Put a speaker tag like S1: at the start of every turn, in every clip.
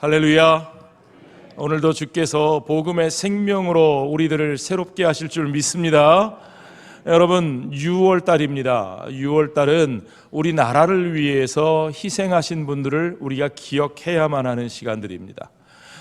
S1: 할렐루야. 오늘도 주께서 복음의 생명으로 우리들을 새롭게 하실 줄 믿습니다. 여러분, 6월달입니다. 6월달은 우리나라를 위해서 희생하신 분들을 우리가 기억해야만 하는 시간들입니다.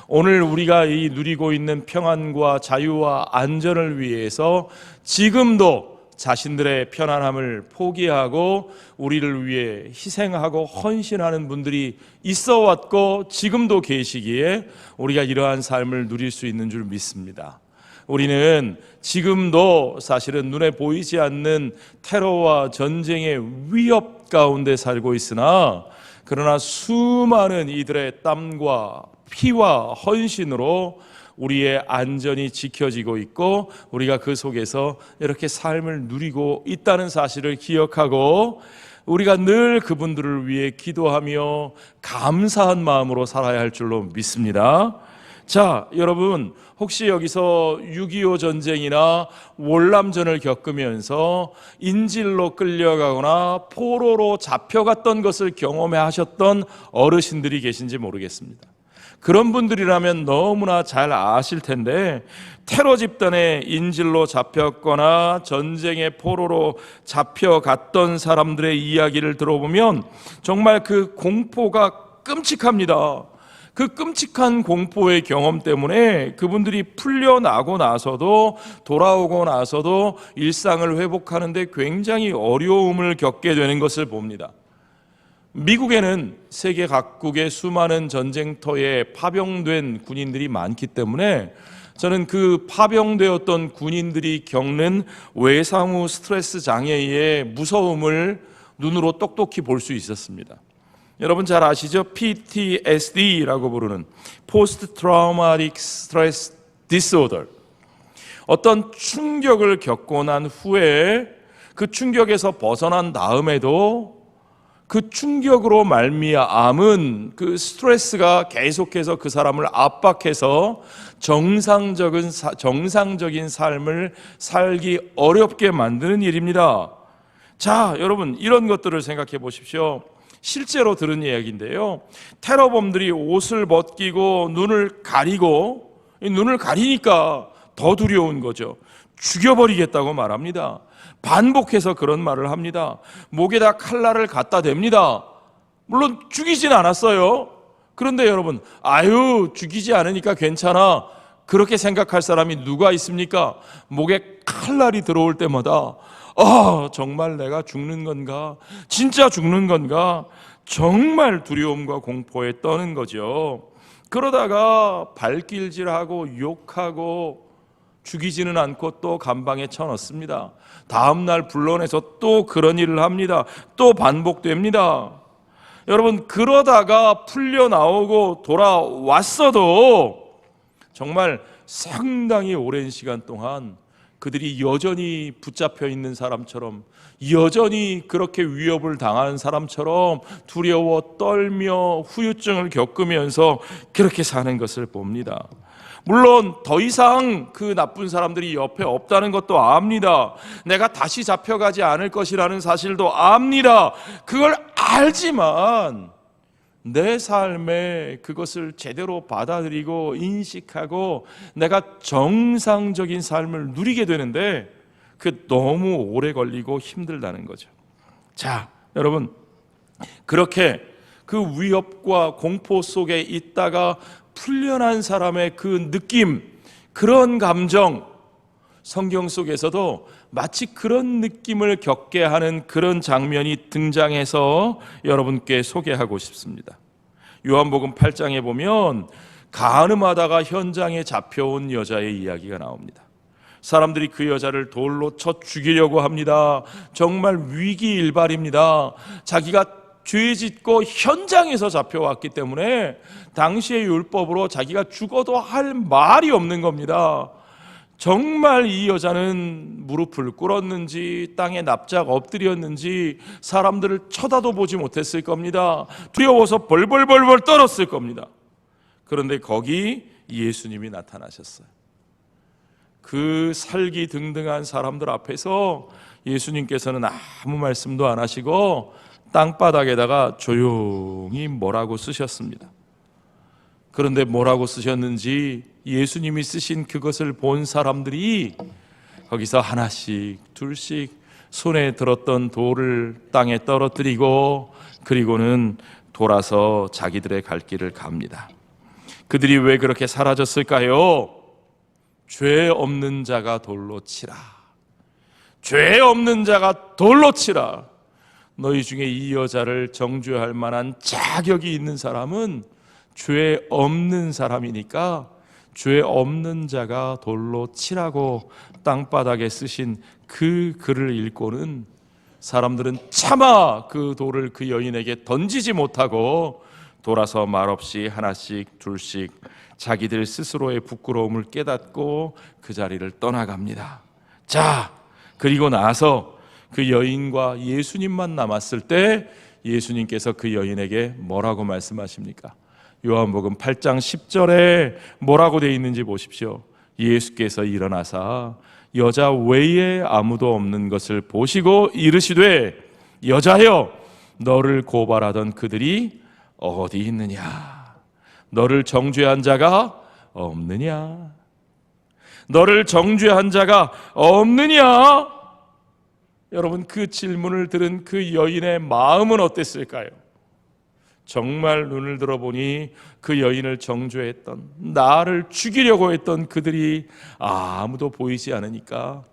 S1: 오늘 우리가 이 누리고 있는 평안과 자유와 안전을 위해서 지금도 자신들의 편안함을 포기하고 우리를 위해 희생하고 헌신하는 분들이 있어 왔고 지금도 계시기에 우리가 이러한 삶을 누릴 수 있는 줄 믿습니다. 우리는 지금도 사실은 눈에 보이지 않는 테러와 전쟁의 위협 가운데 살고 있으나, 그러나 수많은 이들의 땀과 피와 헌신으로 우리의 안전이 지켜지고 있고 우리가 그 속에서 이렇게 삶을 누리고 있다는 사실을 기억하고 우리가 늘 그분들을 위해 기도하며 감사한 마음으로 살아야 할 줄로 믿습니다. 자, 여러분, 혹시 여기서 6.25 전쟁이나 월남전을 겪으면서 인질로 끌려가거나 포로로 잡혀갔던 것을 경험해 하셨던 어르신들이 계신지 모르겠습니다. 그런 분들이라면 너무나 잘 아실 텐데, 테러 집단의 인질로 잡혔거나 전쟁의 포로로 잡혀갔던 사람들의 이야기를 들어보면 정말 그 공포가 끔찍합니다. 그 끔찍한 공포의 경험 때문에 그분들이 풀려나고 나서도, 돌아오고 나서도 일상을 회복하는데 굉장히 어려움을 겪게 되는 것을 봅니다. 미국에는 세계 각국의 수많은 전쟁터에 파병된 군인들이 많기 때문에 저는 그 파병되었던 군인들이 겪는 외상 후 스트레스 장애의 무서움을 눈으로 똑똑히 볼 수 있었습니다. 여러분 잘 아시죠? PTSD라고 부르는 Post Traumatic Stress Disorder. 어떤 충격을 겪고 난 후에 그 충격에서 벗어난 다음에도 그 충격으로 말미암은 그 스트레스가 계속해서 그 사람을 압박해서 정상적인 삶을 살기 어렵게 만드는 일입니다. 자, 여러분, 이런 것들을 생각해 보십시오. 실제로 들은 이야기인데요, 테러범들이 옷을 벗기고 눈을 가리고, 눈을 가리니까 더 두려운 거죠. 죽여버리겠다고 말합니다. 반복해서 그런 말을 합니다. 목에다 칼날을 갖다 댑니다. 물론 죽이진 않았어요. 그런데 여러분, 죽이지 않으니까 괜찮아, 그렇게 생각할 사람이 누가 있습니까? 목에 칼날이 들어올 때마다 정말 내가 죽는 건가? 진짜 죽는 건가? 정말 두려움과 공포에 떠는 거죠. 그러다가 발길질하고 욕하고 죽이지는 않고 또 감방에 쳐넣습니다. 다음날 불러내서 또 그런 일을 합니다. 또 반복됩니다. 여러분, 그러다가 풀려나오고 돌아왔어도 정말 상당히 오랜 시간 동안 그들이 여전히 붙잡혀 있는 사람처럼, 여전히 그렇게 위협을 당하는 사람처럼 두려워 떨며 후유증을 겪으면서 그렇게 사는 것을 봅니다. 물론 더 이상 그 나쁜 사람들이 옆에 없다는 것도 압니다. 내가 다시 잡혀가지 않을 것이라는 사실도 압니다. 그걸 알지만 내 삶에 그것을 제대로 받아들이고 인식하고 내가 정상적인 삶을 누리게 되는데 그 너무 오래 걸리고 힘들다는 거죠. 자, 여러분, 그렇게 그 위협과 공포 속에 있다가 풀려난 사람의 그 느낌, 그런 감정, 성경 속에서도 마치 그런 느낌을 겪게 하는 그런 장면이 등장해서 여러분께 소개하고 싶습니다. 요한복음 8장에 보면 간음하다가 현장에 잡혀온 여자의 이야기가 나옵니다. 사람들이 그 여자를 돌로 쳐 죽이려고 합니다. 정말 위기일발입니다. 자기가 죄 짓고 현장에서 잡혀왔기 때문에 당시의 율법으로 자기가 죽어도 할 말이 없는 겁니다. 정말 이 여자는 무릎을 꿇었는지 땅에 납작 엎드렸는지 사람들을 쳐다도 보지 못했을 겁니다. 두려워서 벌벌벌벌 떨었을 겁니다. 그런데 거기 예수님이 나타나셨어요. 그 살기등등한 사람들 앞에서 예수님께서는 아무 말씀도 안 하시고 땅바닥에다가 조용히 뭐라고 쓰셨습니다. 그런데 뭐라고 쓰셨는지 예수님이 쓰신 그것을 본 사람들이 거기서 하나씩 둘씩 손에 들었던 돌을 땅에 떨어뜨리고 그리고는 돌아서 자기들의 갈 길을 갑니다. 그들이 왜 그렇게 사라졌을까요? 죄 없는 자가 돌로 치라. 죄 없는 자가 돌로 치라. 너희 중에 이 여자를 정죄할 만한 자격이 있는 사람은 죄 없는 사람이니까 죄 없는 자가 돌로 치라고 땅바닥에 쓰신 그 글을 읽고는 사람들은 차마 그 돌을 그 여인에게 던지지 못하고 돌아서 말없이 하나씩 둘씩 자기들 스스로의 부끄러움을 깨닫고 그 자리를 떠나갑니다. 자, 그리고 나서 그 여인과 예수님만 남았을 때 예수님께서 그 여인에게 뭐라고 말씀하십니까? 요한복음 8장 10절에 뭐라고 되어 있는지 보십시오. 예수께서 일어나사 여자 외에 아무도 없는 것을 보시고 이르시되 여자여 너를 고발하던 그들이 어디 있느냐? 너를 정죄한 자가 없느냐? 너를 정죄한 자가 없느냐? 여러분, 그 질문을 들은 그 여인의 마음은 어땠을까요? 정말 눈을 들어보니 그 여인을 정죄했던, 나를 죽이려고 했던 그들이 아무도 보이지 않으니까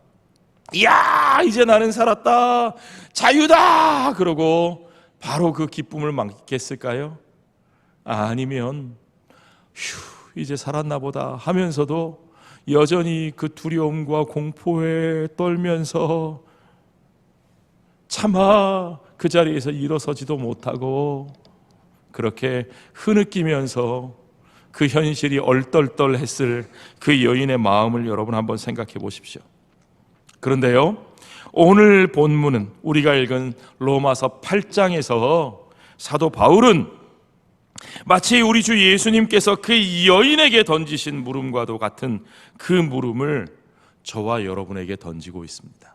S1: 이야, 이제 나는 살았다, 자유다, 그러고 바로 그 기쁨을 만끽했을까요? 아니면 휴, 이제 살았나 보다 하면서도 여전히 그 두려움과 공포에 떨면서 차마 그 자리에서 일어서지도 못하고 그렇게 흐느끼면서 그 현실이 얼떨떨했을 그 여인의 마음을 여러분 한번 생각해 보십시오. 그런데요, 오늘 본문은 우리가 읽은 로마서 8장에서 사도 바울은 마치 우리 주 예수님께서 그 여인에게 던지신 물음과도 같은 그 물음을 저와 여러분에게 던지고 있습니다.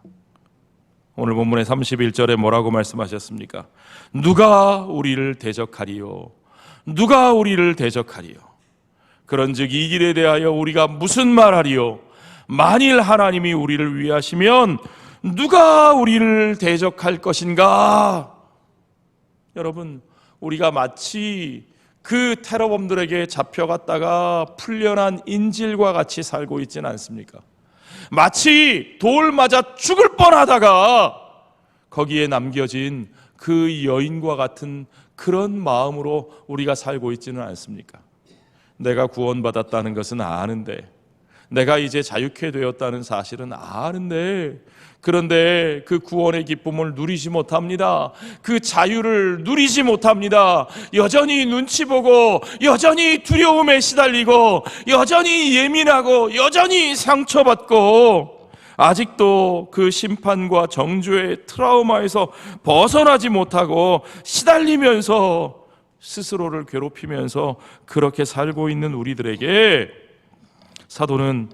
S1: 오늘 본문의 31절에 뭐라고 말씀하셨습니까? 누가 우리를 대적하리요? 누가 우리를 대적하리요? 그런즉 이 일에 대하여 우리가 무슨 말하리요? 만일 하나님이 우리를 위하시면 누가 우리를 대적할 것인가? 여러분, 우리가 마치 그 테러범들에게 잡혀갔다가 풀려난 인질과 같이 살고 있지는 않습니까? 마치 돌 맞아 죽을 뻔하다가 거기에 남겨진 그 여인과 같은 그런 마음으로 우리가 살고 있지는 않습니까? 내가 구원받았다는 것은 아는데, 내가 이제 자유케 되었다는 사실은 아는데, 그런데 그 구원의 기쁨을 누리지 못합니다. 그 자유를 누리지 못합니다. 여전히 눈치 보고, 여전히 두려움에 시달리고, 여전히 예민하고, 여전히 상처받고, 아직도 그 심판과 정죄의 트라우마에서 벗어나지 못하고 시달리면서 스스로를 괴롭히면서 그렇게 살고 있는 우리들에게 사도는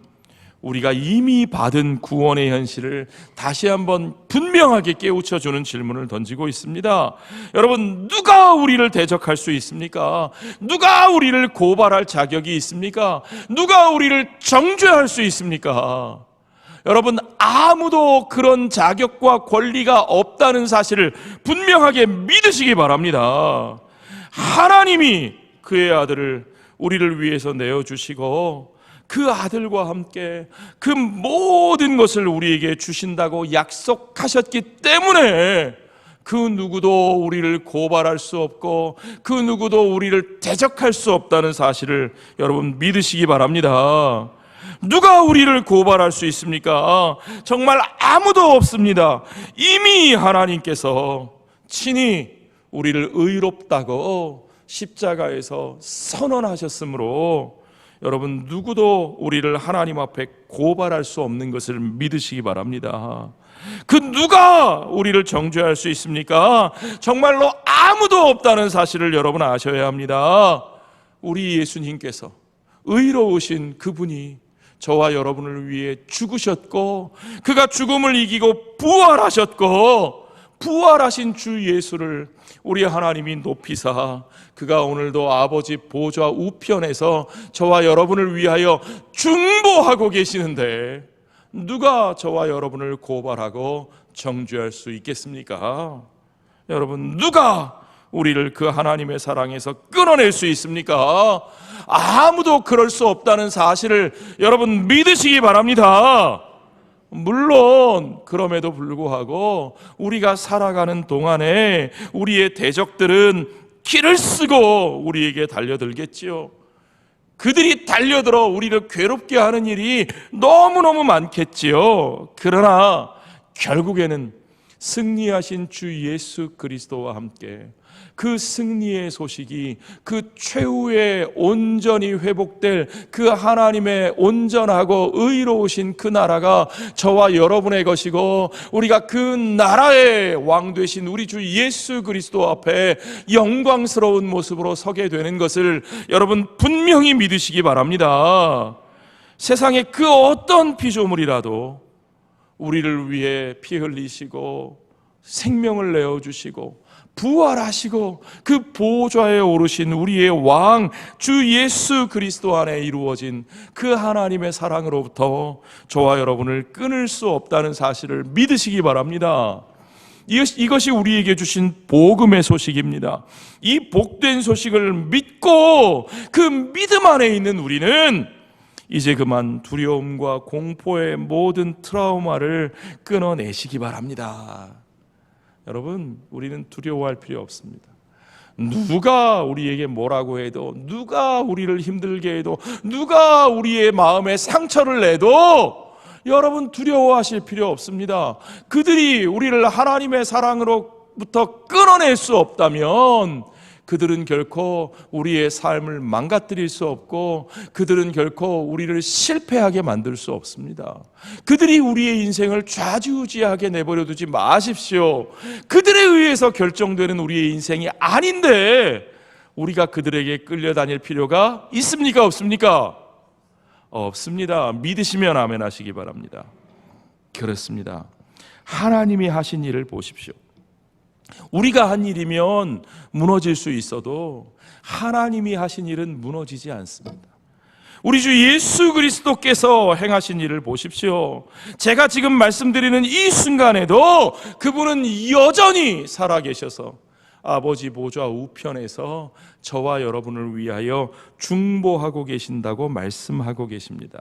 S1: 우리가 이미 받은 구원의 현실을 다시 한번 분명하게 깨우쳐주는 질문을 던지고 있습니다. 여러분, 누가 우리를 대적할 수 있습니까? 누가 우리를 고발할 자격이 있습니까? 누가 우리를 정죄할 수 있습니까? 여러분, 아무도 그런 자격과 권리가 없다는 사실을 분명하게 믿으시기 바랍니다. 하나님이 그의 아들을 우리를 위해서 내어주시고 그 아들과 함께 그 모든 것을 우리에게 주신다고 약속하셨기 때문에 그 누구도 우리를 고발할 수 없고 그 누구도 우리를 대적할 수 없다는 사실을 여러분 믿으시기 바랍니다. 누가 우리를 고발할 수 있습니까? 정말 아무도 없습니다. 이미 하나님께서 친히 우리를 의롭다고 십자가에서 선언하셨으므로 여러분, 누구도 우리를 하나님 앞에 고발할 수 없는 것을 믿으시기 바랍니다. 그 누가 우리를 정죄할 수 있습니까? 정말로 아무도 없다는 사실을 여러분 아셔야 합니다. 우리 예수님께서, 의로우신 그분이 저와 여러분을 위해 죽으셨고, 그가 죽음을 이기고 부활하셨고, 부활하신 주 예수를 우리 하나님이 높이사 그가 오늘도 아버지 보좌 우편에서 저와 여러분을 위하여 중보하고 계시는데 누가 저와 여러분을 고발하고 정죄할 수 있겠습니까? 여러분, 누가 우리를 그 하나님의 사랑에서 끊어낼 수 있습니까? 아무도 그럴 수 없다는 사실을 여러분 믿으시기 바랍니다. 물론 그럼에도 불구하고 우리가 살아가는 동안에 우리의 대적들은 길을 쓰고 우리에게 달려들겠지요. 그들이 달려들어 우리를 괴롭게 하는 일이 너무너무 많겠지요. 그러나 결국에는 승리하신 주 예수 그리스도와 함께 그 승리의 소식이 그 최후의 온전히 회복될 그 하나님의 온전하고 의로우신 그 나라가 저와 여러분의 것이고 우리가 그 나라의 왕 되신 우리 주 예수 그리스도 앞에 영광스러운 모습으로 서게 되는 것을 여러분 분명히 믿으시기 바랍니다. 세상의 그 어떤 피조물이라도 우리를 위해 피 흘리시고 생명을 내어주시고 부활하시고 그 보좌에 오르신 우리의 왕 주 예수 그리스도 안에 이루어진 그 하나님의 사랑으로부터 저와 여러분을 끊을 수 없다는 사실을 믿으시기 바랍니다. 이것이 우리에게 주신 복음의 소식입니다. 이 복된 소식을 믿고 그 믿음 안에 있는 우리는 이제 그만 두려움과 공포의 모든 트라우마를 끊어내시기 바랍니다. 여러분, 우리는 두려워할 필요 없습니다. 누가 우리에게 뭐라고 해도, 누가 우리를 힘들게 해도, 누가 우리의 마음에 상처를 내도 여러분 두려워하실 필요 없습니다. 그들이 우리를 하나님의 사랑으로부터 끊어낼 수 없다면 그들은 결코 우리의 삶을 망가뜨릴 수 없고 그들은 결코 우리를 실패하게 만들 수 없습니다. 그들이 우리의 인생을 좌지우지하게 내버려 두지 마십시오. 그들에 의해서 결정되는 우리의 인생이 아닌데 우리가 그들에게 끌려다닐 필요가 있습니까? 없습니까? 없습니다. 믿으시면 아멘 하시기 바랍니다. 그렇습니다. 하나님이 하신 일을 보십시오. 우리가 한 일이면 무너질 수 있어도 하나님이 하신 일은 무너지지 않습니다. 우리 주 예수 그리스도께서 행하신 일을 보십시오. 제가 지금 말씀드리는 이 순간에도 그분은 여전히 살아계셔서 아버지 보좌 우편에서 저와 여러분을 위하여 중보하고 계신다고 말씀하고 계십니다.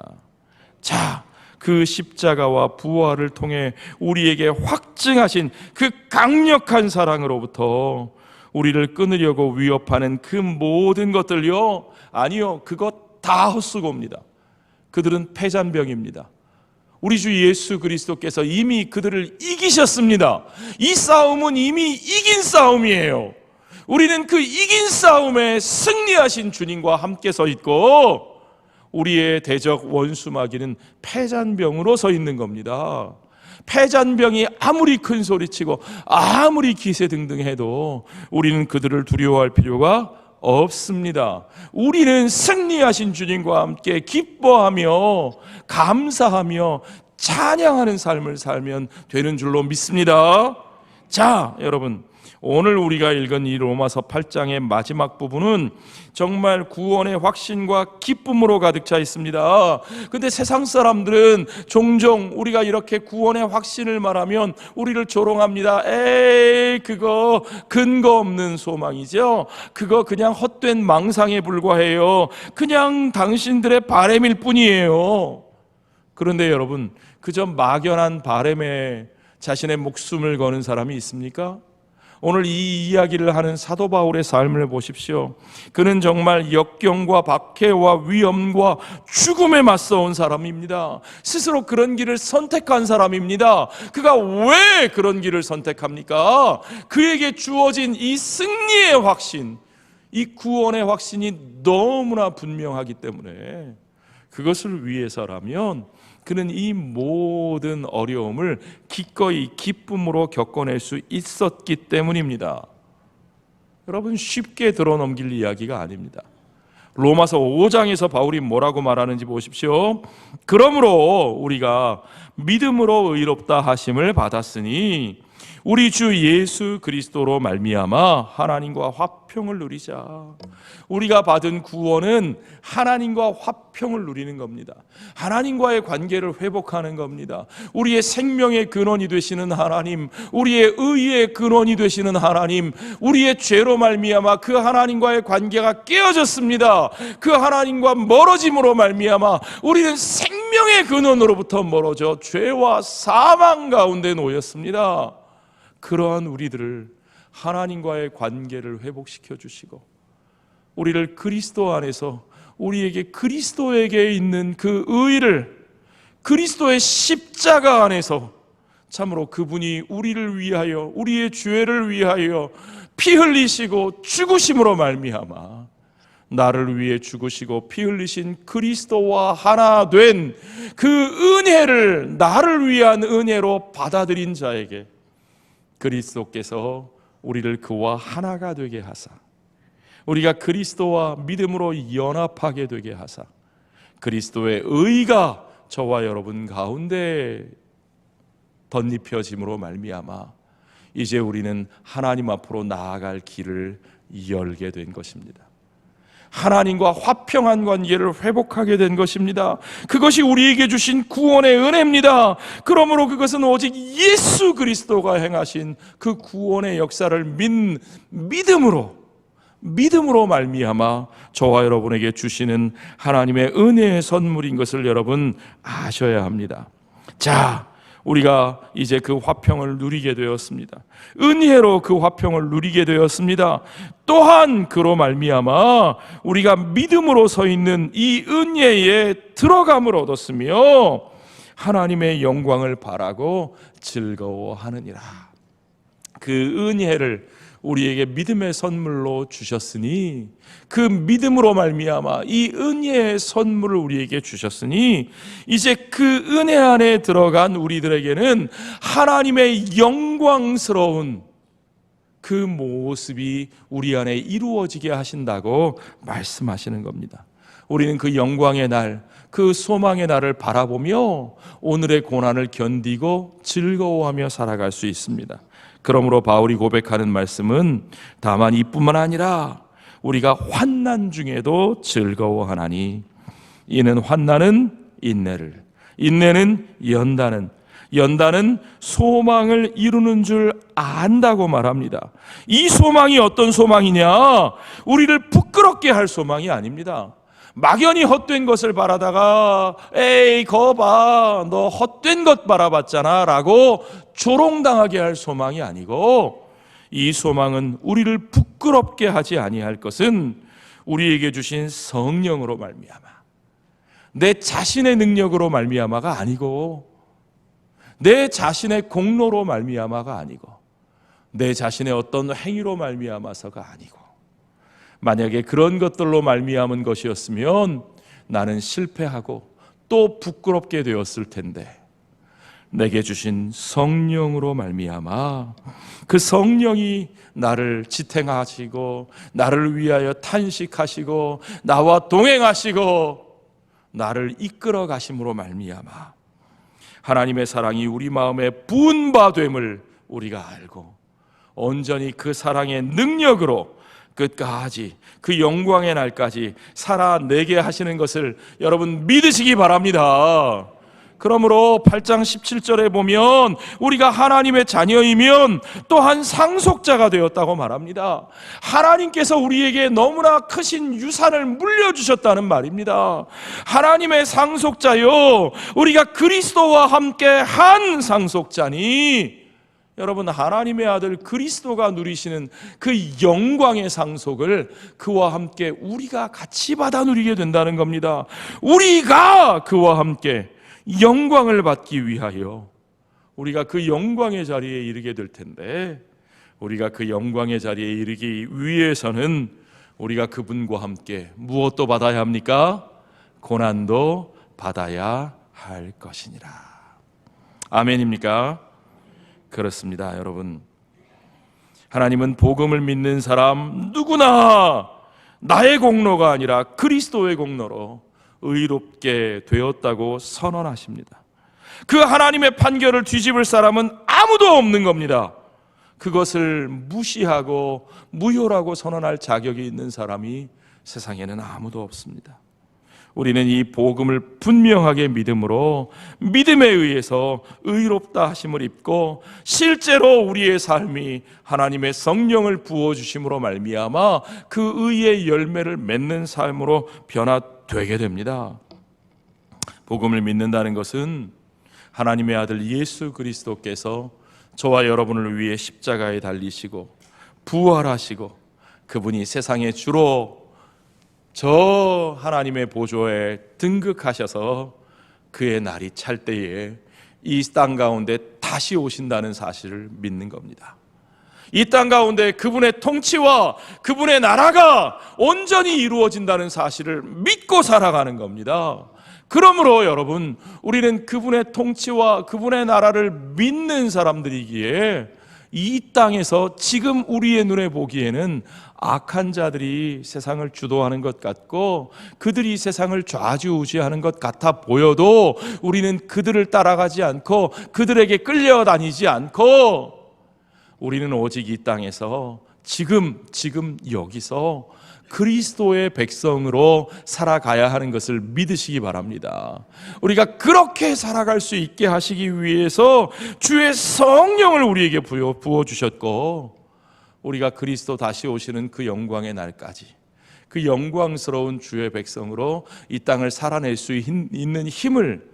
S1: 자, 그 십자가와 부활을 통해 우리에게 확증하신 그 강력한 사랑으로부터 우리를 끊으려고 위협하는 그 모든 것들요, 아니요, 그것 다 헛수고입니다. 그들은 패잔병입니다. 우리 주 예수 그리스도께서 이미 그들을 이기셨습니다. 이 싸움은 이미 이긴 싸움이에요. 우리는 그 이긴 싸움에 승리하신 주님과 함께 서 있고 우리의 대적 원수 마귀는 패잔병으로 서 있는 겁니다. 패잔병이 아무리 큰 소리치고 아무리 기세등등해도 우리는 그들을 두려워할 필요가 없습니다. 우리는 승리하신 주님과 함께 기뻐하며 감사하며 찬양하는 삶을 살면 되는 줄로 믿습니다. 자, 여러분, 오늘 우리가 읽은 이 로마서 8장의 마지막 부분은 정말 구원의 확신과 기쁨으로 가득 차 있습니다. 근데 세상 사람들은 종종 우리가 이렇게 구원의 확신을 말하면 우리를 조롱합니다. 에이, 그거 근거 없는 소망이죠. 그거 그냥 헛된 망상에 불과해요. 그냥 당신들의 바램일 뿐이에요. 그런데 여러분, 그저 막연한 바램에 자신의 목숨을 거는 사람이 있습니까? 오늘 이 이야기를 하는 사도 바울의 삶을 보십시오. 그는 정말 역경과 박해와 위험과 죽음에 맞서온 사람입니다. 스스로 그런 길을 선택한 사람입니다. 그가 왜 그런 길을 선택합니까? 그에게 주어진 이 승리의 확신, 이 구원의 확신이 너무나 분명하기 때문에 그것을 위해서라면 그는 이 모든 어려움을 기꺼이 기쁨으로 겪어낼 수 있었기 때문입니다. 여러분, 쉽게 들어넘길 이야기가 아닙니다. 로마서 5장에서 바울이 뭐라고 말하는지 보십시오. 그러므로 우리가 믿음으로 의롭다 하심을 받았으니 우리 주 예수 그리스도로 말미암아 하나님과 화평을 누리자. 우리가 받은 구원은 하나님과 화평을 누리는 겁니다. 하나님과의 관계를 회복하는 겁니다. 우리의 생명의 근원이 되시는 하나님, 우리의 의의 근원이 되시는 하나님, 우리의 죄로 말미암아 그 하나님과의 관계가 깨어졌습니다. 그 하나님과 멀어짐으로 말미암아 우리는 생명의 근원으로부터 멀어져 죄와 사망 가운데 놓였습니다. 그러한 우리들을 하나님과의 관계를 회복시켜 주시고 우리를 그리스도 안에서 우리에게 그리스도에게 있는 그 의를 그리스도의 십자가 안에서 참으로 그분이 우리를 위하여 우리의 죄를 위하여 피 흘리시고 죽으심으로 말미암아 나를 위해 죽으시고 피 흘리신 그리스도와 하나 된 그 은혜를 나를 위한 은혜로 받아들인 자에게 그리스도께서 우리를 그와 하나가 되게 하사 우리가 그리스도와 믿음으로 연합하게 되게 하사 그리스도의 의가 저와 여러분 가운데 덧입혀짐으로 말미암아 이제 우리는 하나님 앞으로 나아갈 길을 열게 된 것입니다. 하나님과 화평한 관계를 회복하게 된 것입니다. 그것이 우리에게 주신 구원의 은혜입니다. 그러므로 그것은 오직 예수 그리스도가 행하신 그 구원의 역사를 믿음으로 말미암아 저와 여러분에게 주시는 하나님의 은혜의 선물인 것을 여러분 아셔야 합니다. 자, 우리가 이제 그 화평을 누리게 되었습니다. 은혜로 그 화평을 누리게 되었습니다. 또한 그로 말미암아 우리가 믿음으로 서 있는 이 은혜에 들어감을 얻었으며 하나님의 영광을 바라고 즐거워하느니라. 그 은혜를 우리에게 믿음의 선물로 주셨으니 그 믿음으로 말미암아 이 은혜의 선물을 우리에게 주셨으니 이제 그 은혜 안에 들어간 우리들에게는 하나님의 영광스러운 그 모습이 우리 안에 이루어지게 하신다고 말씀하시는 겁니다. 우리는 그 영광의 날, 그 소망의 날을 바라보며 오늘의 고난을 견디고 즐거워하며 살아갈 수 있습니다. 그러므로 바울이 고백하는 말씀은 다만 이뿐만 아니라 우리가 환난 중에도 즐거워하나니 이는 환난은 인내를, 인내는 연단은 소망을 이루는 줄 안다고 말합니다. 이 소망이 어떤 소망이냐? 우리를 부끄럽게 할 소망이 아닙니다. 막연히 헛된 것을 바라다가 에이 거봐 너 헛된 것 바라봤잖아 라고 조롱당하게 할 소망이 아니고 이 소망은 우리를 부끄럽게 하지 아니할 것은 우리에게 주신 성령으로 말미암아 내 자신의 능력으로 말미암아가 아니고 내 자신의 공로로 말미암아가 아니고 내 자신의 어떤 행위로 말미암아서가 아니고 만약에 그런 것들로 말미암은 것이었으면 나는 실패하고 또 부끄럽게 되었을 텐데 내게 주신 성령으로 말미암아 그 성령이 나를 지탱하시고 나를 위하여 탄식하시고 나와 동행하시고 나를 이끌어 가심으로 말미암아 하나님의 사랑이 우리 마음에 부은 바 됨을 우리가 알고 온전히 그 사랑의 능력으로 끝까지 그 영광의 날까지 살아내게 하시는 것을 여러분 믿으시기 바랍니다. 그러므로 8장 17절에 보면 우리가 하나님의 자녀이면 또한 상속자가 되었다고 말합니다. 하나님께서 우리에게 너무나 크신 유산을 물려주셨다는 말입니다. 하나님의 상속자요 우리가 그리스도와 함께 한 상속자니 여러분 하나님의 아들 그리스도가 누리시는 그 영광의 상속을 그와 함께 우리가 같이 받아 누리게 된다는 겁니다. 우리가 그와 함께 영광을 받기 위하여 우리가 그 영광의 자리에 이르게 될 텐데 우리가 그 영광의 자리에 이르기 위해서는 우리가 그분과 함께 무엇도 받아야 합니까? 고난도 받아야 할 것이니라. 아멘입니까? 그렇습니다. 여러분 하나님은 복음을 믿는 사람 누구나 나의 공로가 아니라 그리스도의 공로로 의롭게 되었다고 선언하십니다. 그 하나님의 판결을 뒤집을 사람은 아무도 없는 겁니다. 그것을 무시하고 무효라고 선언할 자격이 있는 사람이 세상에는 아무도 없습니다. 우리는 이 복음을 분명하게 믿음으로 믿음에 의해서 의롭다 하심을 입고 실제로 우리의 삶이 하나님의 성령을 부어주심으로 말미암아 그 의의 열매를 맺는 삶으로 변화되게 됩니다. 복음을 믿는다는 것은 하나님의 아들 예수 그리스도께서 저와 여러분을 위해 십자가에 달리시고 부활하시고 그분이 세상의 주로 저 하나님의 보좌에 등극하셔서 그의 날이 찰 때에 이 땅 가운데 다시 오신다는 사실을 믿는 겁니다. 이 땅 가운데 그분의 통치와 그분의 나라가 온전히 이루어진다는 사실을 믿고 살아가는 겁니다. 그러므로 여러분, 우리는 그분의 통치와 그분의 나라를 믿는 사람들이기에 이 땅에서 지금 우리의 눈에 보기에는 악한 자들이 세상을 주도하는 것 같고 그들이 세상을 좌지우지하는 것 같아 보여도 우리는 그들을 따라가지 않고 그들에게 끌려다니지 않고 우리는 오직 이 땅에서 지금 여기서 그리스도의 백성으로 살아가야 하는 것을 믿으시기 바랍니다. 우리가 그렇게 살아갈 수 있게 하시기 위해서 주의 성령을 우리에게 부어주셨고 우리가 그리스도 다시 오시는 그 영광의 날까지 그 영광스러운 주의 백성으로 이 땅을 살아낼 수 있는 힘을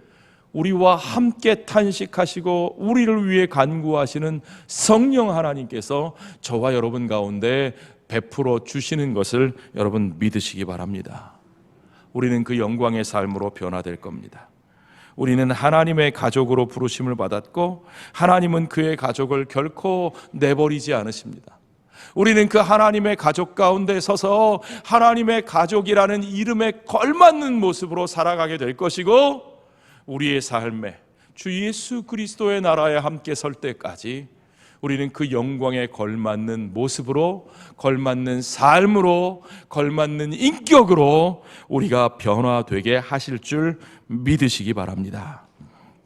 S1: 우리와 함께 탄식하시고 우리를 위해 간구하시는 성령 하나님께서 저와 여러분 가운데 베풀어 주시는 것을 여러분 믿으시기 바랍니다. 우리는 그 영광의 삶으로 변화될 겁니다. 우리는 하나님의 가족으로 부르심을 받았고 하나님은 그의 가족을 결코 내버리지 않으십니다. 우리는 그 하나님의 가족 가운데 서서 하나님의 가족이라는 이름에 걸맞는 모습으로 살아가게 될 것이고 우리의 삶에 주 예수 그리스도의 나라에 함께 설 때까지 우리는 그 영광에 걸맞는 모습으로, 걸맞는 삶으로, 걸맞는 인격으로 우리가 변화되게 하실 줄 믿으시기 바랍니다.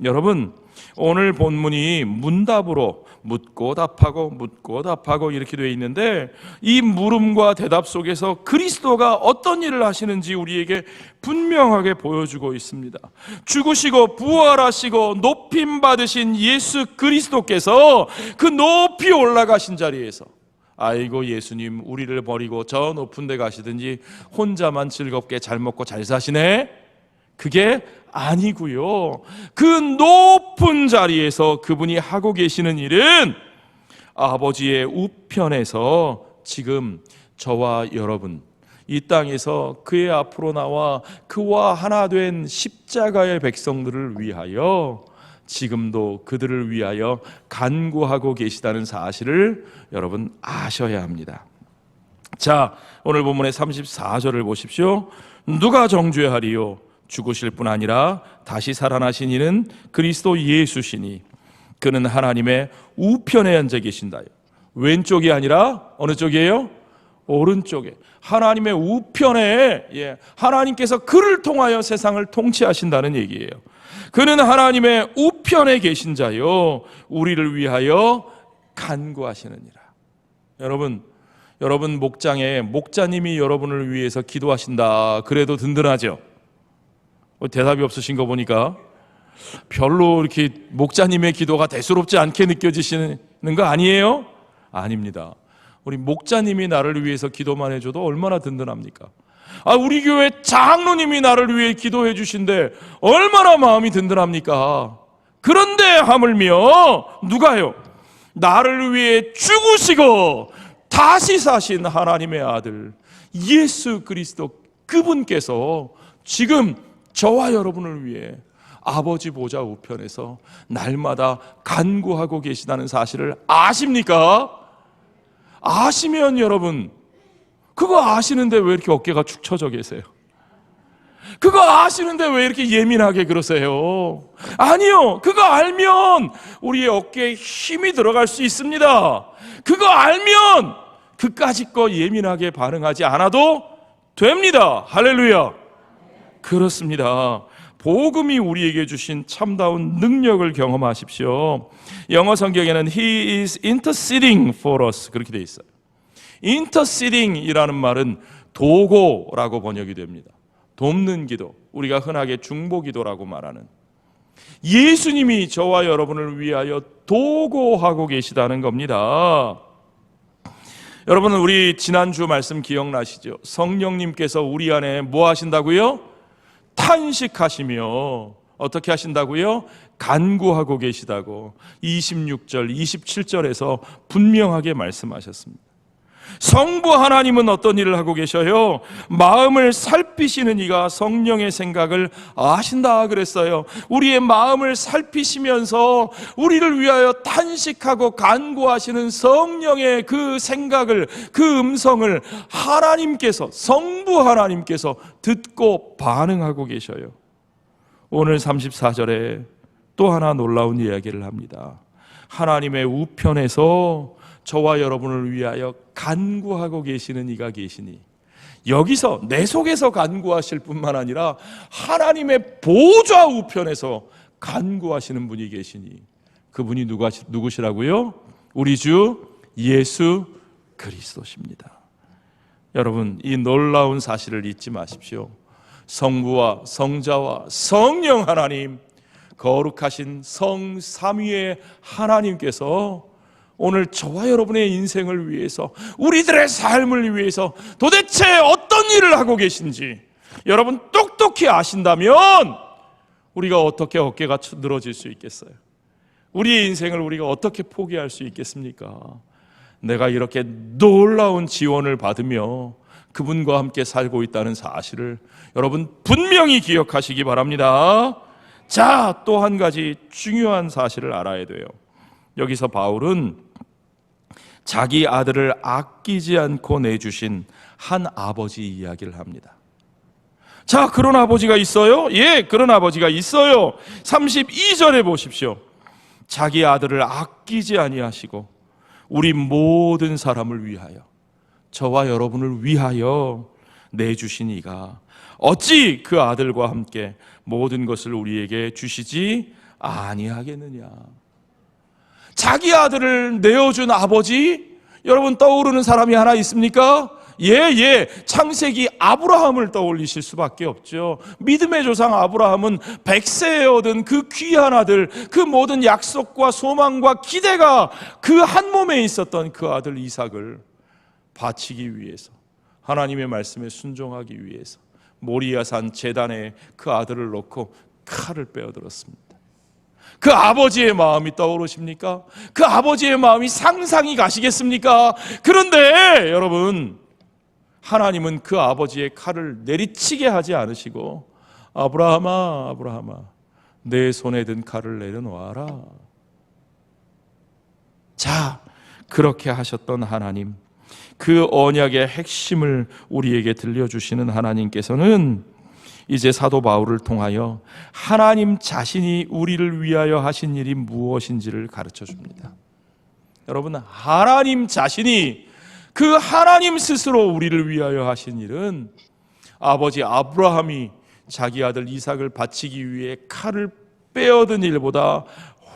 S1: 여러분, 오늘 본문이 문답으로 묻고 답하고 이렇게 되어 있는데 이 물음과 대답 속에서 그리스도가 어떤 일을 하시는지 우리에게 분명하게 보여주고 있습니다. 죽으시고 부활하시고 높임 받으신 예수 그리스도께서 그 높이 올라가신 자리에서 아이고 예수님 우리를 버리고 저 높은 데 가시든지 혼자만 즐겁게 잘 먹고 잘 사시네? 그게 아니고요. 그 높은 자리에서 그분이 하고 계시는 일은 아버지의 우편에서 지금 저와 여러분 이 땅에서 그의 앞으로 나와 그와 하나 된 십자가의 백성들을 위하여 지금도 그들을 위하여 간구하고 계시다는 사실을 여러분 아셔야 합니다. 자, 오늘 본문의 34절을 보십시오. 누가 정죄하리요? 죽으실 뿐 아니라 다시 살아나신 이는 그리스도 예수시니 그는 하나님의 우편에 앉아 계신다요. 왼쪽이 아니라 어느 쪽이에요? 오른쪽에. 하나님의 우편에 하나님께서 그를 통하여 세상을 통치하신다는 얘기예요. 그는 하나님의 우편에 계신 자요 우리를 위하여 간구하시느니라. 여러분 목장에 목자님이 여러분을 위해서 기도하신다 그래도 든든하죠? 대답이 없으신 거 보니까 별로 이렇게 목자님의 기도가 대수롭지 않게 느껴지시는 거 아니에요? 아닙니다. 우리 목자님이 나를 위해서 기도만 해줘도 얼마나 든든합니까? 우리 교회 장로님이 나를 위해 기도해 주신데 얼마나 마음이 든든합니까? 그런데 하물며 누가요? 나를 위해 죽으시고 다시 사신 하나님의 아들 예수 그리스도 그분께서 지금 저와 여러분을 위해 아버지 보좌 우편에서 날마다 간구하고 계시다는 사실을 아십니까? 아시면 여러분 그거 아시는데 왜 이렇게 어깨가 축 처져 계세요? 그거 아시는데 왜 이렇게 예민하게 그러세요? 아니요, 그거 알면 우리의 어깨에 힘이 들어갈 수 있습니다. 그거 알면 그까짓 거 예민하게 반응하지 않아도 됩니다. 할렐루야. 그렇습니다. 복음이 우리에게 주신 참다운 능력을 경험하십시오. 영어 성경에는 He is interceding for us 그렇게 돼 있어요. interceding이라는 말은 도고라고 번역이 됩니다. 돕는 기도, 우리가 흔하게 중보기도라고 말하는, 예수님이 저와 여러분을 위하여 도고하고 계시다는 겁니다. 여러분은 우리 지난주 말씀 기억나시죠? 성령님께서 우리 안에 뭐 하신다고요? 탄식하시며 어떻게 하신다고요? 간구하고 계시다고 26절, 27절에서 분명하게 말씀하셨습니다. 성부 하나님은 어떤 일을 하고 계셔요? 마음을 살피시는 이가 성령의 생각을 아신다 그랬어요. 우리의 마음을 살피시면서 우리를 위하여 탄식하고 간구하시는 성령의 그 생각을, 그 음성을 하나님께서, 성부 하나님께서 듣고 반응하고 계셔요. 오늘 34절에 또 하나 놀라운 이야기를 합니다. 하나님의 우편에서 저와 여러분을 위하여 간구하고 계시는 이가 계시니, 여기서 내 속에서 간구하실 뿐만 아니라 하나님의 보좌 우편에서 간구하시는 분이 계시니, 그분이 누구시라고요? 우리 주 예수 그리스도십니다. 여러분, 이 놀라운 사실을 잊지 마십시오. 성부와 성자와 성령 하나님, 거룩하신 성삼위의 하나님께서 오늘 저와 여러분의 인생을 위해서, 우리들의 삶을 위해서 도대체 어떤 일을 하고 계신지 여러분 똑똑히 아신다면 우리가 어떻게 어깨가 늘어질 수 있겠어요? 우리의 인생을 우리가 어떻게 포기할 수 있겠습니까? 내가 이렇게 놀라운 지원을 받으며 그분과 함께 살고 있다는 사실을 여러분 분명히 기억하시기 바랍니다. 자, 또 한 가지 중요한 사실을 알아야 돼요. 여기서 바울은 자기 아들을 아끼지 않고 내주신 한 아버지 이야기를 합니다. 자, 그런 아버지가 있어요? 예, 그런 아버지가 있어요. 32절에 보십시오. 자기 아들을 아끼지 아니하시고 우리 모든 사람을 위하여, 저와 여러분을 위하여 내주신 이가 어찌 그 아들과 함께 모든 것을 우리에게 주시지 아니하겠느냐. 자기 아들을 내어준 아버지, 여러분 떠오르는 사람이 하나 있습니까? 예, 창세기 아브라함을 떠올리실 수밖에 없죠. 믿음의 조상 아브라함은 100세에 얻은 그 귀한 아들, 그 모든 약속과 소망과 기대가 그 한 몸에 있었던 그 아들 이삭을 바치기 위해서, 하나님의 말씀에 순종하기 위해서 모리아산 제단에 그 아들을 놓고 칼을 빼어들었습니다. 그 아버지의 마음이 떠오르십니까? 그 아버지의 마음이 상상이 가시겠습니까? 그런데 여러분, 하나님은 그 아버지의 칼을 내리치게 하지 않으시고, 아브라함아, 아브라함아, 내 손에 든 칼을 내려놓아라. 자, 그렇게 하셨던 하나님, 그 언약의 핵심을 우리에게 들려주시는 하나님께서는 이제 사도 바울을 통하여 하나님 자신이 우리를 위하여 하신 일이 무엇인지를 가르쳐 줍니다. 여러분, 하나님 자신이, 그 하나님 스스로 우리를 위하여 하신 일은 아버지 아브라함이 자기 아들 이삭을 바치기 위해 칼을 빼어든 일보다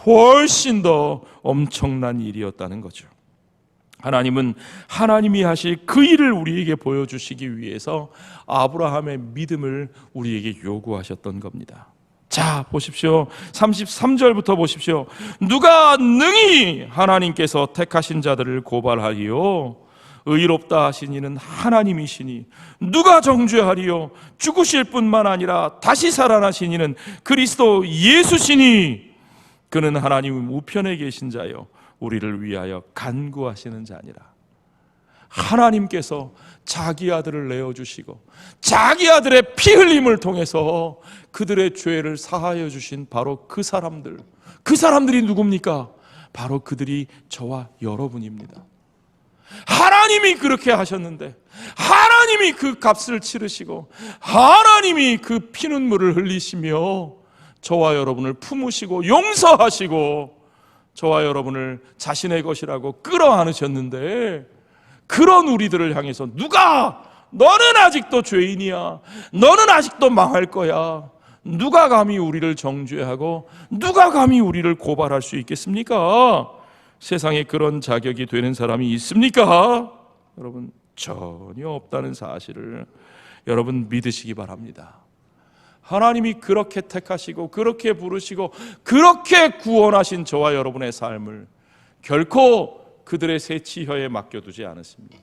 S1: 훨씬 더 엄청난 일이었다는 거죠. 하나님은 하나님이 하실 그 일을 우리에게 보여주시기 위해서 아브라함의 믿음을 우리에게 요구하셨던 겁니다. 자, 보십시오. 33절부터 보십시오. 누가 능히 하나님께서 택하신 자들을 고발하리요? 의롭다 하신 이는 하나님이시니 누가 정죄하리요? 죽으실 뿐만 아니라 다시 살아나신 이는 그리스도 예수시니 그는 하나님 우편에 계신 자요 우리를 위하여 간구하시는 자니라. 하나님께서 자기 아들을 내어주시고 자기 아들의 피 흘림을 통해서 그들의 죄를 사하여 주신 바로 그 사람들, 그 사람들이 누굽니까? 바로 그들이 저와 여러분입니다. 하나님이 그렇게 하셨는데, 하나님이 그 값을 치르시고 하나님이 그 피눈물을 흘리시며 저와 여러분을 품으시고 용서하시고 저와 여러분을 자신의 것이라고 끌어안으셨는데, 그런 우리들을 향해서 누가, 너는 아직도 죄인이야, 너는 아직도 망할 거야, 누가 감히 우리를 정죄하고 누가 감히 우리를 고발할 수 있겠습니까? 세상에 그런 자격이 되는 사람이 있습니까? 여러분, 전혀 없다는 사실을 여러분 믿으시기 바랍니다. 하나님이 그렇게 택하시고 그렇게 부르시고 그렇게 구원하신 저와 여러분의 삶을 결코 그들의 새 치혀에 맡겨두지 않았습니다.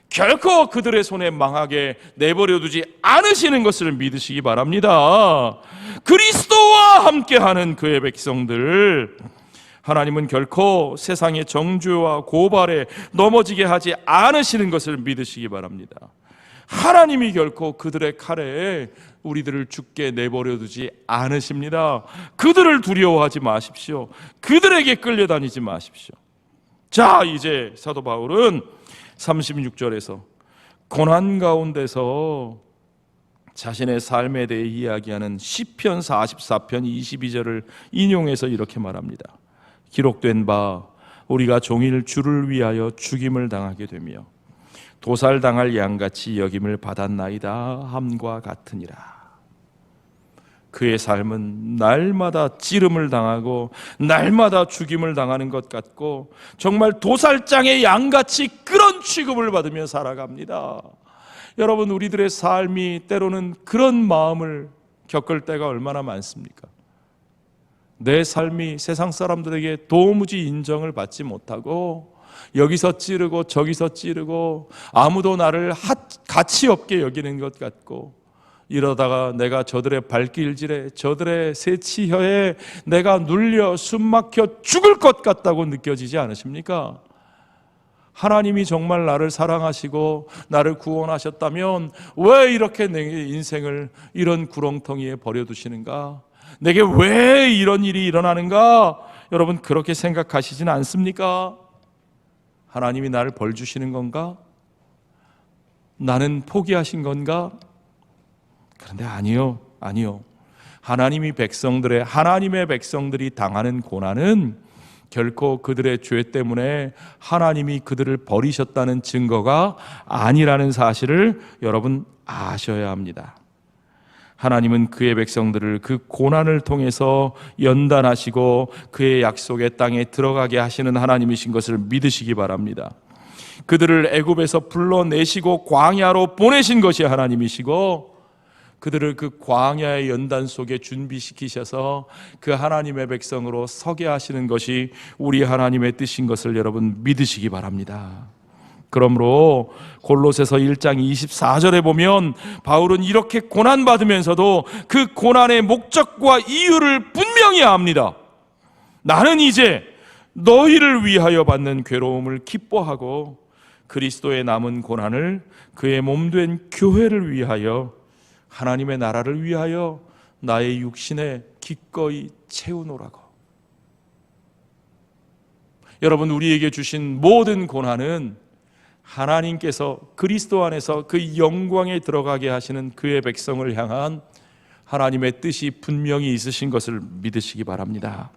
S1: 결코 그들의 손에 망하게 내버려두지 않으시는 것을 믿으시기 바랍니다. 그리스도와 함께하는 그의 백성들, 하나님은 결코 세상의 정죄와 고발에 넘어지게 하지 않으시는 것을 믿으시기 바랍니다. 하나님이 결코 그들의 칼에 우리들을 죽게 내버려두지 않으십니다. 그들을 두려워하지 마십시오. 그들에게 끌려다니지 마십시오. 자, 이제 사도 바울은 36절에서 고난 가운데서 자신의 삶에 대해 이야기하는 시편 44편 22절을 인용해서 이렇게 말합니다. 기록된 바 우리가 종일 주를 위하여 죽임을 당하게 되며 도살당할 양같이 여김을 받았나이다 함과 같으니라. 그의 삶은 날마다 찌름을 당하고 날마다 죽임을 당하는 것 같고 정말 도살장의 양같이 그런 취급을 받으며 살아갑니다. 여러분, 우리들의 삶이 때로는 그런 마음을 겪을 때가 얼마나 많습니까? 내 삶이 세상 사람들에게 도무지 인정을 받지 못하고 여기서 찌르고 저기서 찌르고 아무도 나를 가치 없게 여기는 것 같고, 이러다가 내가 저들의 발길질에 저들의 새치혀에 내가 눌려 숨막혀 죽을 것 같다고 느껴지지 않으십니까? 하나님이 정말 나를 사랑하시고 나를 구원하셨다면 왜 이렇게 내 인생을 이런 구렁텅이에 버려두시는가? 내게 왜 이런 일이 일어나는가? 여러분, 그렇게 생각하시진 않습니까? 하나님이 나를 벌 주시는 건가? 나는 포기하신 건가? 그런데 아니요. 하나님의 백성들이 당하는 고난은 결코 그들의 죄 때문에 하나님이 그들을 버리셨다는 증거가 아니라는 사실을 여러분 아셔야 합니다. 하나님은 그의 백성들을 그 고난을 통해서 연단하시고 그의 약속의 땅에 들어가게 하시는 하나님이신 것을 믿으시기 바랍니다. 그들을 애굽에서 불러내시고 광야로 보내신 것이 하나님이시고, 그들을 그 광야의 연단 속에 준비시키셔서 그 하나님의 백성으로 서게 하시는 것이 우리 하나님의 뜻인 것을 여러분 믿으시기 바랍니다. 그러므로 골로새서 1장 24절에 보면 바울은 이렇게 고난받으면서도 그 고난의 목적과 이유를 분명히 압니다. 나는 이제 너희를 위하여 받는 괴로움을 기뻐하고 그리스도의 남은 고난을 그의 몸된 교회를 위하여, 하나님의 나라를 위하여 나의 육신에 기꺼이 채우노라고. 여러분, 우리에게 주신 모든 고난은 하나님께서 그리스도 안에서 그 영광에 들어가게 하시는 그의 백성을 향한 하나님의 뜻이 분명히 있으신 것을 믿으시기 바랍니다.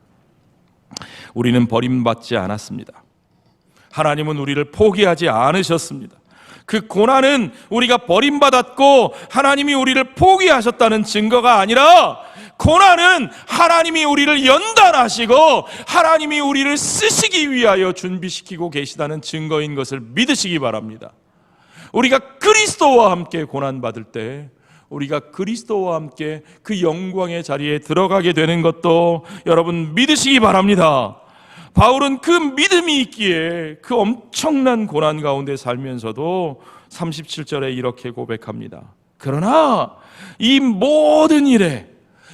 S1: 우리는 버림받지 않았습니다. 하나님은 우리를 포기하지 않으셨습니다. 그 고난은 우리가 버림받았고 하나님이 우리를 포기하셨다는 증거가 아니라, 고난은 하나님이 우리를 연단하시고 하나님이 우리를 쓰시기 위하여 준비시키고 계시다는 증거인 것을 믿으시기 바랍니다. 우리가 그리스도와 함께 고난받을 때 우리가 그리스도와 함께 그 영광의 자리에 들어가게 되는 것도 여러분 믿으시기 바랍니다. 바울은 그 믿음이 있기에 그 엄청난 고난 가운데 살면서도 37절에 이렇게 고백합니다. 그러나 이 모든 일에,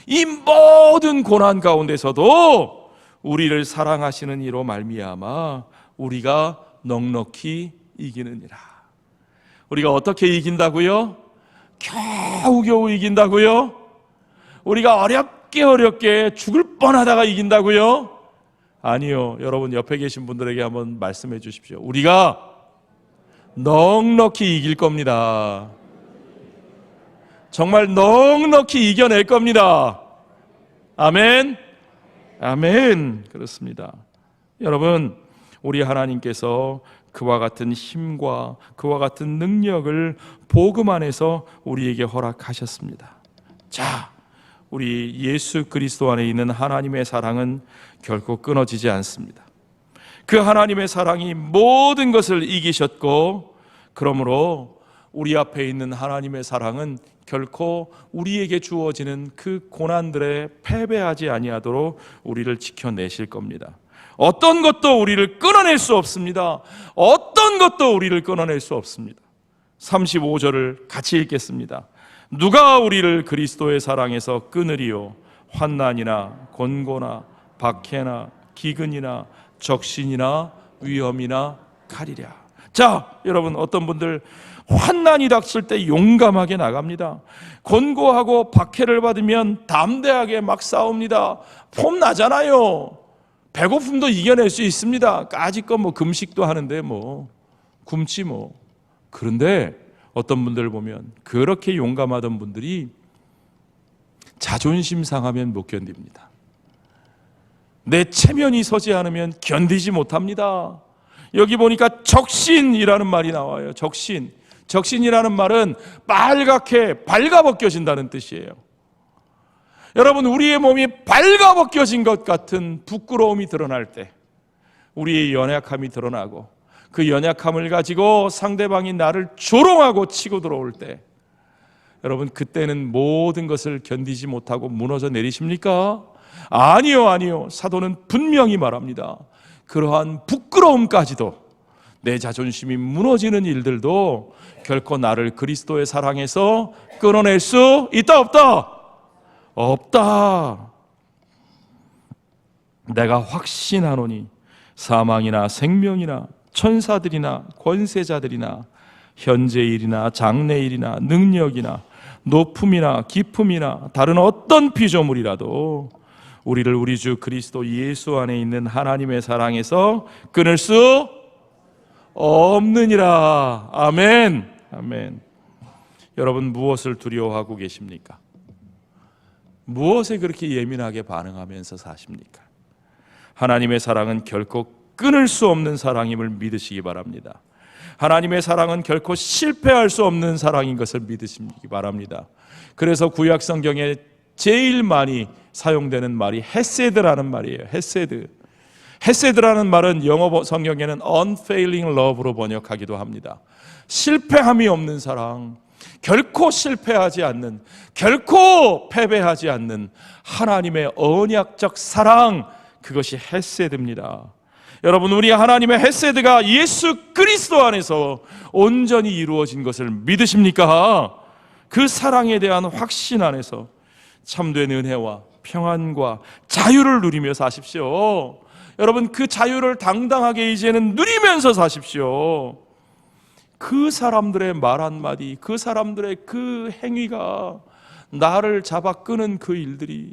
S1: 이 모든 고난 가운데서도 우리를 사랑하시는 이로 말미암아 우리가 넉넉히 이기느니라. 우리가 어떻게 이긴다고요? 겨우겨우 이긴다고요? 우리가 어렵게 죽을 뻔하다가 이긴다고요? 아니요. 여러분, 옆에 계신 분들에게 한번 말씀해 주십시오. 우리가 넉넉히 이길 겁니다. 정말 넉넉히 이겨낼 겁니다. 아멘. 아멘. 그렇습니다. 여러분, 우리 하나님께서 그와 같은 힘과 그와 같은 능력을 복음 안에서 우리에게 허락하셨습니다. 자, 우리 예수 그리스도 안에 있는 하나님의 사랑은 결코 끊어지지 않습니다. 그 하나님의 사랑이 모든 것을 이기셨고, 그러므로 우리 앞에 있는 하나님의 사랑은 결코 우리에게 주어지는 그 고난들에 패배하지 아니하도록 우리를 지켜내실 겁니다. 어떤 것도 우리를 끊어낼 수 없습니다. 어떤 것도 우리를 끊어낼 수 없습니다. 35절을 같이 읽겠습니다. 누가 우리를 그리스도의 사랑에서 끊으리요? 환난이나 곤고나 박해나 기근이나 적신이나 위험이나 칼이랴. 자, 여러분, 어떤 분들 환난이 닥칠 때 용감하게 나갑니다. 곤고하고 박해를 받으면 담대하게 막 싸웁니다. 폼 나잖아요. 배고픔도 이겨낼 수 있습니다. 까짓 거 금식도 하는데 굶지 그런데 어떤 분들을 보면 그렇게 용감하던 분들이 자존심 상하면 못 견딥니다. 내 체면이 서지 않으면 견디지 못합니다. 여기 보니까 적신이라는 말이 나와요. 적신이라는 말은 빨갛게 발가벗겨진다는 뜻이에요. 여러분, 우리의 몸이 발가벗겨진 것 같은 부끄러움이 드러날 때, 우리의 연약함이 드러나고 그 연약함을 가지고 상대방이 나를 조롱하고 치고 들어올 때, 여러분, 그때는 모든 것을 견디지 못하고 무너져 내리십니까? 아니요. 사도는 분명히 말합니다. 그러한 부끄러움까지도, 내 자존심이 무너지는 일들도 결코 나를 그리스도의 사랑에서 끊어낼 수 있다 없다? 없다. 내가 확신하노니 사망이나 생명이나 천사들이나 권세자들이나 현재일이나 장래일이나 능력이나 높음이나 깊음이나 다른 어떤 피조물이라도 우리를 우리 주 그리스도 예수 안에 있는 하나님의 사랑에서 끊을 수 없느니라. 아멘. 아멘. 여러분, 무엇을 두려워하고 계십니까? 무엇에 그렇게 예민하게 반응하면서 사십니까? 하나님의 사랑은 결코 끊을 수 없는 사랑임을 믿으시기 바랍니다. 하나님의 사랑은 결코 실패할 수 없는 사랑인 것을 믿으시기 바랍니다. 그래서 구약 성경에 제일 많이 사용되는 말이 헤세드라는 말이에요. 헤세드라는 말은 영어 성경에는 unfailing love로 번역하기도 합니다. 실패함이 없는 사랑, 결코 실패하지 않는, 결코 패배하지 않는 하나님의 언약적 사랑, 그것이 헤세드입니다. 여러분, 우리 하나님의 헤세드가 예수 그리스도 안에서 온전히 이루어진 것을 믿으십니까? 그 사랑에 대한 확신 안에서 참된 은혜와 평안과 자유를 누리며 사십시오. 여러분, 그 자유를 당당하게 이제는 누리면서 사십시오. 그 사람들의 말 한마디, 그 사람들의 그 행위가 나를 잡아 끄는 그 일들이,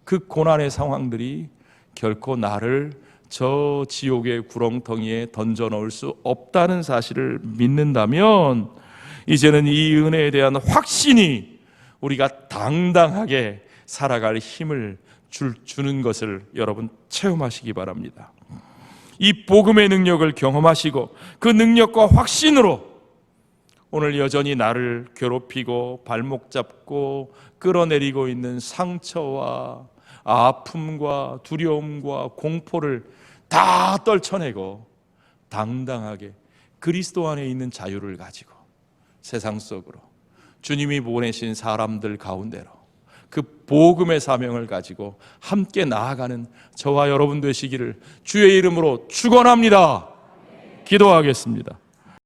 S1: 그 고난의 상황들이 결코 나를 저 지옥의 구렁텅이에 던져 넣을 수 없다는 사실을 믿는다면, 이제는 이 은혜에 대한 확신이 우리가 당당하게 살아갈 힘을 주는 것을 여러분 체험하시기 바랍니다. 이 복음의 능력을 경험하시고 그 능력과 확신으로 오늘 여전히 나를 괴롭히고 발목 잡고 끌어내리고 있는 상처와 아픔과 두려움과 공포를 다 떨쳐내고 당당하게 그리스도 안에 있는 자유를 가지고 세상 속으로 주님이 보내신 사람들 가운데로 그 복음의 사명을 가지고 함께 나아가는 저와 여러분 되시기를 주의 이름으로 축원합니다. 기도하겠습니다.